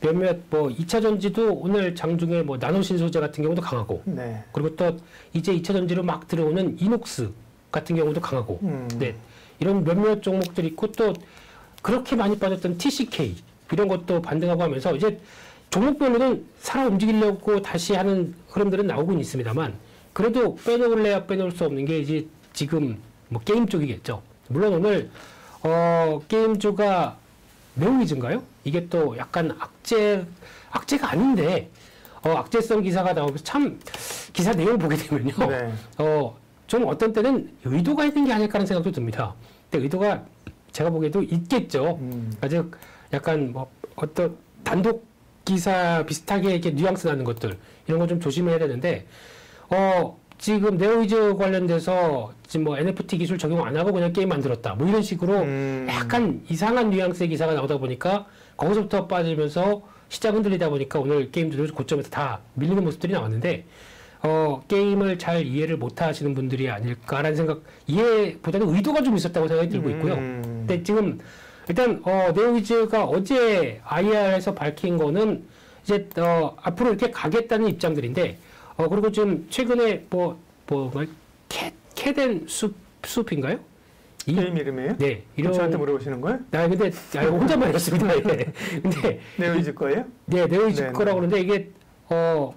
몇몇 뭐 2차 전지도 오늘 장중에 뭐 나노신 소재 같은 경우도 강하고, 네. 그리고 또 이제 2차 전지로 막 들어오는 이녹스 같은 경우도 강하고, 네. 이런 몇몇 종목들이 있고, 또 그렇게 많이 빠졌던 TCK 이런 것도 반등하고 하면서 이제 종목별로는 살아 움직이려고 다시 하는 흐름들은 나오곤 있습니다만, 그래도 빼놓을래야 빼놓을 수 없는 게 이제 지금 뭐 게임 쪽이겠죠. 물론 오늘 게임주가 네오위즈인가요? 이게 또 약간 악재가 아닌데 악재성 기사가 나오면서 참 기사 내용 보게 되면요. 네. 좀 어떤 때는 의도가 있는 게 아닐까 하는 생각도 듭니다. 근데 의도가 제가 보기에도 있겠죠. 아직 약간 뭐 어떤 단독 기사 비슷하게 이렇게 뉘앙스 나는 것들 이런 거 좀 조심해야 되는데 지금 네오위즈 관련돼서 지금 뭐 NFT 기술 적용 안 하고 그냥 게임 만들었다 뭐 이런 식으로 약간 이상한 뉘앙스의 기사가 나오다 보니까 거기서부터 빠지면서 시장 흔들리다 보니까 오늘 게임들도 고점에서 다 밀리는 모습들이 나왔는데 게임을 잘 이해를 못 하시는 분들이 아닐까라는 생각, 이해보다는 의도가 좀 있었다고 생각이 들고 있고요. 근데 지금 일단 네오위즈가 어제 IR에서 밝힌 거는 이제 앞으로 이렇게 가겠다는 입장들인데 그리고 좀 최근에 캐덴 숲인가요? 게임 이름이에요? 네. 저한테 물어보시는 거예요? 근데 혼자만 읽었습니다. 예. 근데 네오위즈 거예요? 네, 네오위즈 거라고 그러는데 이게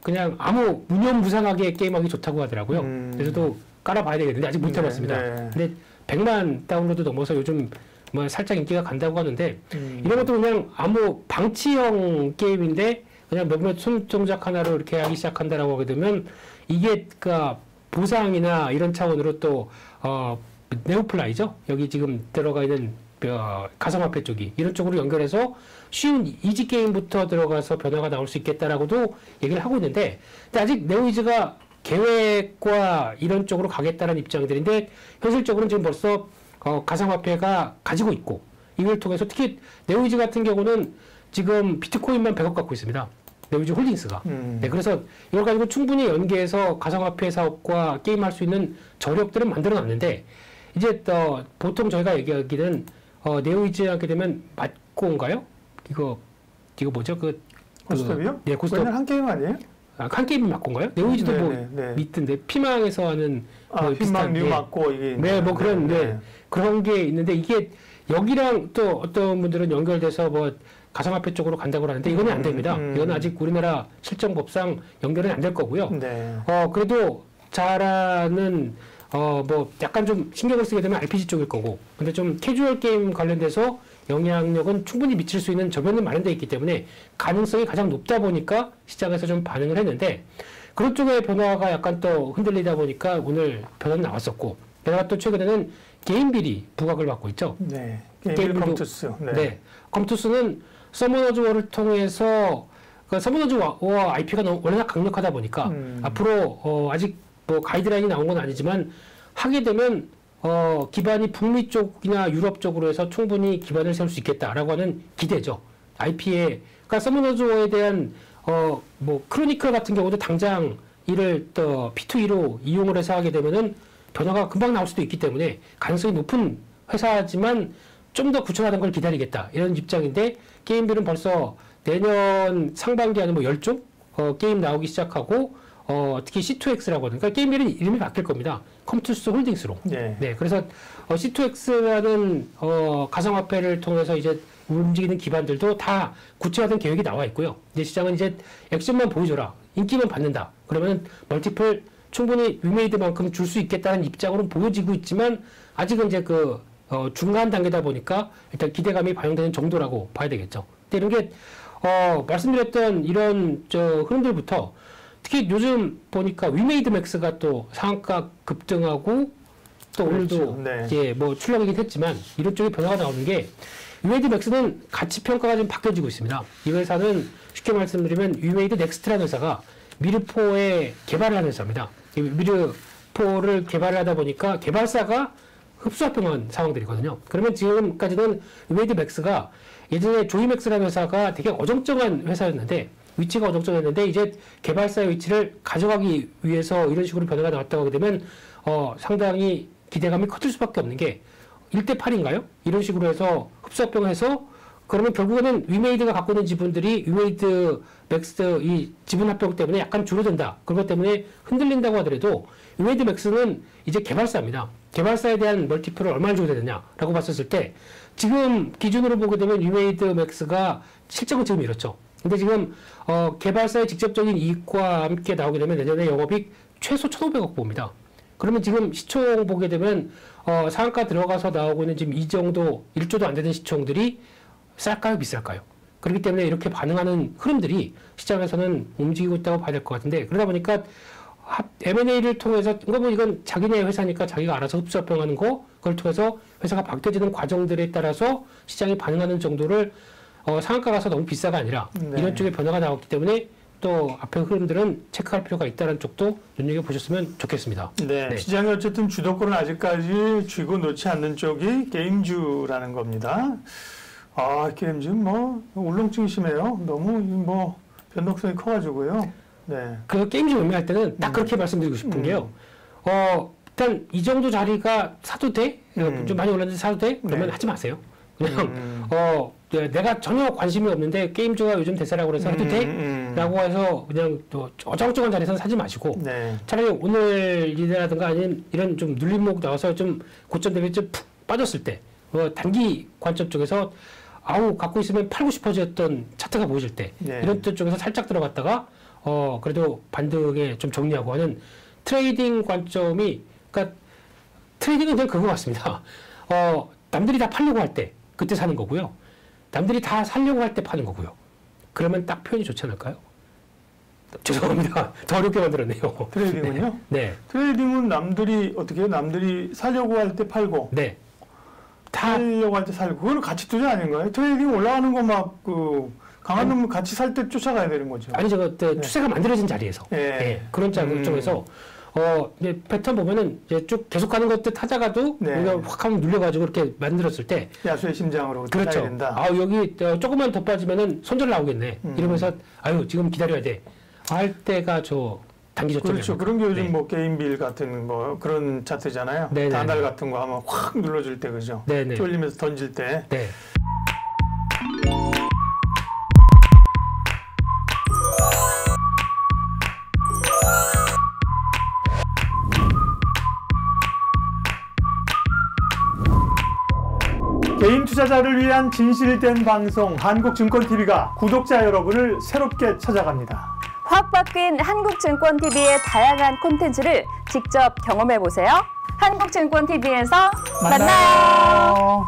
그냥 아무 무념무상하게 게임하기 좋다고 하더라고요. 그래서 또 깔아봐야 되겠는데 아직 못 해봤습니다. 네. 근데 100만 다운로드 넘어서 요즘 뭐 살짝 인기가 간다고 하는데 이런 것도 그냥 아무 방치형 게임인데 그냥 몇몇 손동작 하나로 이렇게 하기 시작한다라고 하게 되면 이게 그러니까 보상이나 이런 차원으로 또 네오플라이죠. 여기 지금 들어가 있는 가상화폐 쪽이 이런 쪽으로 연결해서 쉬운 이지 게임부터 들어가서 변화가 나올 수 있겠다라고도 얘기를 하고 있는데 근데 아직 네오위즈가 계획과 이런 쪽으로 가겠다는 입장들인데 현실적으로는 지금 벌써 가상화폐가 가지고 있고 이걸 통해서 특히 네오위즈 같은 경우는 지금 비트코인만 100억 갖고 있습니다. 네오위즈 홀딩스가. 네, 그래서 이걸 가지고 충분히 연계해서 가상화폐 사업과 게임할 수 있는 저력들은 만들어 놨는데 이제 보통 저희가 얘기하기는 네오위즈 하게 되면 맞고인가요? 이거 뭐죠? 고스톱이요? 네, 고스톱. 맨날 한 게임 아니에요? 한 게임이 맞고인가요? 네오위즈도 있던데 피망에서 하는 피망 뉴 맞고 이게 네, 뭐 그런 그런 게 있는데 이게 여기랑 또 어떤 분들은 연결돼서 뭐 가상화폐 쪽으로 간다고 하는데 이거는 안 됩니다. 이건 아직 우리나라 실정법상 연결은 안 될 거고요. 네. 그래도 잘하는 뭐 약간 좀 신경을 쓰게 되면 RPG 쪽일 거고 근데 좀 캐주얼 게임 관련돼서 영향력은 충분히 미칠 수 있는 저변은 마련되어 있기 때문에 가능성이 가장 높다 보니까 시장에서 좀 반응을 했는데 그런 쪽의 변화가 약간 또 흔들리다 보니까 오늘 변화는 나왔었고 게다가 또 최근에는 게임 비리 부각을 받고 있죠. 네. 게임 컴투스. 네. 컴투스는 서머너즈 워를 통해서 서머너즈 워 IP가 워낙 강력하다 보니까 앞으로 아직 뭐 가이드라인이 나온 건 아니지만 하게 되면 기반이 북미 쪽이나 유럽 쪽으로 해서 충분히 기반을 세울 수 있겠다라고 하는 기대죠. IP에 그러니까 서머너즈 워에 대한 뭐 크로니클 같은 경우도 당장 이를 또 P2E로 이용을 해서 하게 되면은 변화가 금방 나올 수도 있기 때문에 가능성이 높은 회사지만 좀 더 구체화된 걸 기다리겠다 이런 입장인데 게임들은 벌써 내년 상반기 안에 뭐 10종 게임 나오기 시작하고 특히 C2X라고 하는 그러니까 게임들은 이름이 바뀔 겁니다. 컴투스 홀딩스로. 네. 그래서 C2X라는 가상화폐를 통해서 이제 움직이는 기반들도 다 구체화된 계획이 나와 있고요. 이제 시장은 이제 액션만 보여줘라. 인기만 받는다. 그러면 멀티플 충분히 위메이드만큼 줄 수 있겠다는 입장으로 보여지고 있지만 아직은 이제 중간 단계다 보니까 일단 기대감이 반영되는 정도라고 봐야 되겠죠. 근데 이런 게 말씀드렸던 이런 흐름들부터 특히 요즘 보니까 위메이드 맥스가 또 상한가 급등하고 또 오늘도 이제 뭐 출렁이긴 했지만 이런 쪽에 변화가 나오는 게 위메이드 맥스는 가치 평가가 좀 바뀌어지고 있습니다. 이 회사는 쉽게 말씀드리면 위메이드 넥스트라는 회사가 미르포에 개발을 하는 회사입니다. 미르포를 개발을 하다 보니까 개발사가 흡수합병한 상황들이거든요. 그러면 지금까지는 위메이드 맥스가 예전에 조이맥스라는 회사가 되게 어정쩡한 회사였는데 위치가 어정쩡했는데 이제 개발사의 위치를 가져가기 위해서 이런 식으로 변화가 나왔다고 하게 되면 상당히 기대감이 커질 수밖에 없는 게 1대8인가요? 이런 식으로 해서 흡수합병을 해서 그러면 결국에는 위메이드가 갖고 있는 지분들이 위메이드 맥스 이 지분 합병 때문에 약간 줄어든다. 그런 것 때문에 흔들린다고 하더라도 위메이드 맥스는 이제 개발사입니다. 개발사에 대한 멀티플을 얼마나 줘야 되느냐라고 봤었을 때 지금 기준으로 보게 되면 위메이드 맥스가 실적은 지금 이렇죠. 근데 지금 개발사의 직접적인 이익과 함께 나오게 되면 내년에 영업이익 최소 1,500억 봅니다. 그러면 지금 시총 보게 되면 상한가 들어가서 나오고 있는 지금 이 정도 1조도 안 되는 시총들이 쌀까요, 비쌀까요? 그렇기 때문에 이렇게 반응하는 흐름들이 시장에서는 움직이고 있다고 봐야 될 것 같은데 그러다 보니까 M&A를 통해서 이건 자기네 회사니까 자기가 알아서 흡수합병하는 거 그걸 통해서 회사가 바뀌어지는 과정들에 따라서 시장이 반응하는 정도를 상한가 가서 너무 비싸가 아니라 네. 이런 쪽에 변화가 나왔기 때문에 또 앞에 흐름들은 체크할 필요가 있다는 쪽도 눈여겨보셨으면 좋겠습니다. 네, 네. 시장이 어쨌든 주도권을 아직까지 쥐고 놓지 않는 쪽이 게임주라는 겁니다. 아, 게임주 울렁증이 심해요. 너무 변동성이 커가지고요. 네. 그 게임즈 매매할 때는 딱 그렇게 말씀드리고 싶은 게요. 일단 이 정도 자리가 사도 돼? 좀 많이 올랐는데 사도 돼? 그러면 네. 하지 마세요. 그냥 내가 전혀 관심이 없는데 게임주가 요즘 대세라고 그래서 해도 돼? 라고 해서 그냥 또 어정쩡한 자리에서는 사지 마시고 네. 차라리 오늘 일이라든가 아니면 이런 좀 눌림목 나와서 좀 고점 대비 좀 푹 빠졌을 때 단기 관점 쪽에서 갖고 있으면 팔고 싶어졌던 차트가 보여질 때 네. 이런 때 쪽에서 살짝 들어갔다가 그래도 반등에 좀 정리하고 하는 트레이딩 관점이 그러니까 트레이딩은 그냥 그거 같습니다. 남들이 다 팔려고 할 때 그때 사는 거고요. 남들이 다 살려고 할 때 파는 거고요. 그러면 딱 표현이 좋지 않을까요? 죄송합니다. 더 어렵게 만들었네요. 트레이딩은요? 네. 트레이딩은 남들이 어떻게 해요? 남들이 사려고 할 때 팔고 네. 다 살려고 할 때 살고 그거는 가치 투자 아닌가요? 트레이딩 올라가는 거 강한 놈 같이 살 때 쫓아가야 되는 거죠. 아니 추세가 만들어진 자리에서 그런 쪽에서 이제 패턴 보면은 이제 쭉 계속 가는 것들 타다가도 우리가 확 한번 눌려가지고 이렇게 만들었을 때 야수의 심장으로 그렇죠. 타야 된다. 여기 조금만 더 빠지면은 손절 나오겠네. 이러면서 지금 기다려야 돼. 할 때가 단기 저점이 그렇죠. 그런 게 요즘 게임빌 같은 그런 차트잖아요. 네네. 단달 같은 거 하면 확 눌러줄 때 그죠. 네네. 쫄리면서 던질 때. 네. 개인 투자자를 위한 진실된 방송 한국증권TV가 구독자 여러분을 새롭게 찾아갑니다. 확 바뀐 한국증권TV의 다양한 콘텐츠를 직접 경험해보세요. 한국증권TV에서 만나요.